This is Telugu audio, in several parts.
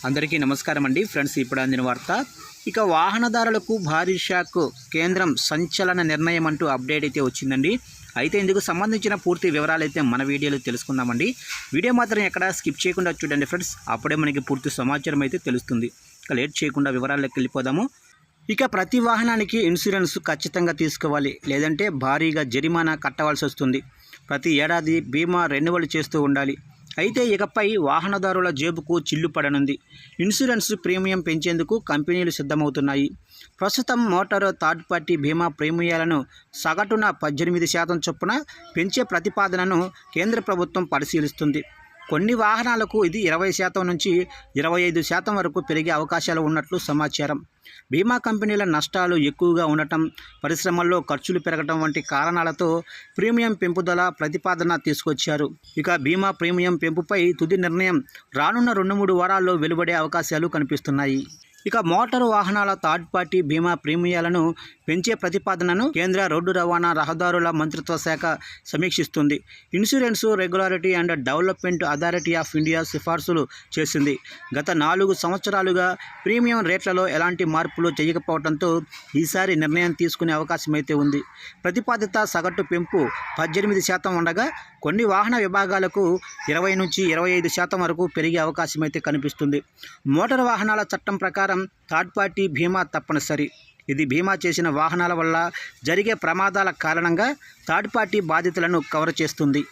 అందరికీ నమస్కారం అండి ఫ్రెండ్స్. ఇప్పుడు అందిన వార్త. ఇక వాహనదారులకు భారీ షాక్, కేంద్రం సంచలన నిర్ణయం అంటూ అప్డేట్ అయితే వచ్చిందండి. అయితే ఇందుకు సంబంధించిన పూర్తి వివరాలు అయితే మన వీడియోలో తెలుసుకుందామండి. వీడియో మాత్రం ఎక్కడ స్కిప్ చేయకుండా చూడండి ఫ్రెండ్స్, అప్పుడే మనకి పూర్తి సమాచారం అయితే తెలుస్తుంది. ఇక లేట్ చేయకుండా వివరాల్లోకి వెళ్ళిపోదాము. ఇక ప్రతి వాహనానికి ఇన్సూరెన్స్ ఖచ్చితంగా తీసుకోవాలి, లేదంటే భారీగా జరిమానా కట్టవలసి వస్తుంది. ప్రతి ఏడాది బీమా రెన్యువల్ చేస్తూ ఉండాలి. అయితే ఇకపై వాహనదారుల జేబుకు చిల్లు పడనుంది. ఇన్సూరెన్స్ ప్రీమియం పెంచేందుకు కంపెనీలు సిద్ధమవుతున్నాయి. ప్రస్తుతం మోటారు థర్డ్ పార్టీ బీమా ప్రీమియాలను సగటున 18% చొప్పున పెంచే ప్రతిపాదనను కేంద్ర ప్రభుత్వం పరిశీలిస్తుంది. కొన్ని వాహనాలకు ఇది 20% నుంచి 25% వరకు పెరిగే అవకాశాలు ఉన్నట్లు సమాచారం. బీమా కంపెనీల నష్టాలు ఎక్కువగా ఉండటం, పరిశ్రమల్లో ఖర్చులు పెరగటం వంటి కారణాలతో ప్రీమియం పెంపుదల ప్రతిపాదన తీసుకొచ్చారు. ఇక బీమా ప్రీమియం పెంపుపై తుది నిర్ణయం రానున్న 2-3 వారాల్లో వెలువడే అవకాశాలు కనిపిస్తున్నాయి. ఇక మోటారు వాహనాల థర్డ్ పార్టీ బీమా ప్రీమియాలను పెంచే ప్రతిపాదనను కేంద్ర రోడ్డు రవాణా రహదారుల మంత్రిత్వ శాఖ సమీక్షిస్తుంది. Insurance regulatory and development authority of India సిఫార్సులు చేసింది. గత 4 సంవత్సరాలుగా ప్రీమియం రేట్లలో ఎలాంటి మార్పులు చేయకపోవడంతో ఈసారి నిర్ణయం తీసుకునే అవకాశం అయితే ఉంది. ప్రతిపాదిత సగటు పెంపు 18% ఉండగా కొన్ని వాహన విభాగాలకు 20 నుంచి 25% వరకు పెరిగే అవకాశం అయితే కనిపిస్తుంది. మోటారు వాహనాల చట్టం ప్రకారం థర్డ్ పార్టీ బీమా తప్పనిసరి. ఇది బీమా చేసిన వాహనాల వల్ల జరిగే ప్రమాదాల కారణంగా థర్డ్ పార్టీ బాధితులను కవర్ చేస్తుంది.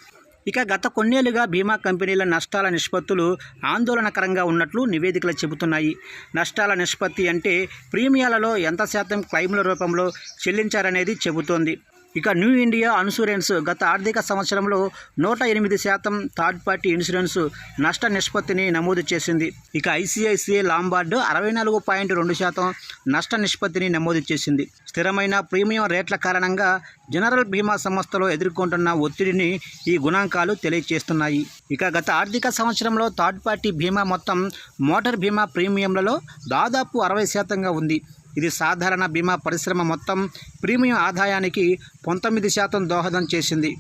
ఇక గత కొన్నేళ్లుగా బీమా కంపెనీల నష్టాల నిష్పత్తులు ఆందోళనకరంగా ఉన్నట్లు నివేదికలు చెబుతున్నాయి. నష్టాల నిష్పత్తి అంటే ప్రీమియాలలో ఎంత శాతం క్లెయిమ్ల రూపంలో చెల్లించారనేది చెబుతోంది. ఇక న్యూ ఇండియా ఇన్సూరెన్స్ గత ఆర్థిక సంవత్సరంలో 108% థర్డ్ పార్టీ ఇన్సూరెన్స్ నష్ట నిష్పత్తిని నమోదు చేసింది. ఇక ఐసిఐసిఐ లాంబార్డ్ 64.2% నష్ట నిష్పత్తిని నమోదు చేసింది. స్థిరమైన ప్రీమియం రేట్ల కారణంగా జనరల్ బీమా సంస్థలు ఎదుర్కొంటున్న ఒత్తిడిని ఈ గుణాంకాలు తెలియజేస్తున్నాయి. ఇక గత ఆర్థిక సంవత్సరంలో థర్డ్ పార్టీ బీమా మొత్తం మోటార్ బీమా ప్రీమియంలలో దాదాపు 60%గా ఉంది. ఇది సాధారణ బీమా పరిశ్రమ మొత్తం ప్రీమియం ఆదాయానికి 19% దోహదం చేసింది.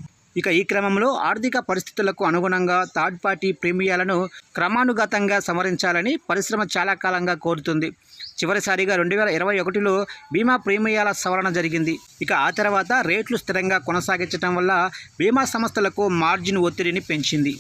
ఇక ఈ క్రమంలో ఆర్థిక పరిస్థితులకు అనుగుణంగా థర్డ్ పార్టీ ప్రీమియాలను క్రమానుగతంగా సవరించాలని పరిశ్రమ చాలా కాలంగా కోరుతుంది. చివరిసారిగా 2021లో బీమా ప్రీమియాల సవరణ జరిగింది. ఇక ఆ తర్వాత రేట్లు స్థిరంగా కొనసాగించడం వల్ల బీమా సంస్థలకు మార్జిన్ ఒత్తిడిని పెంచింది.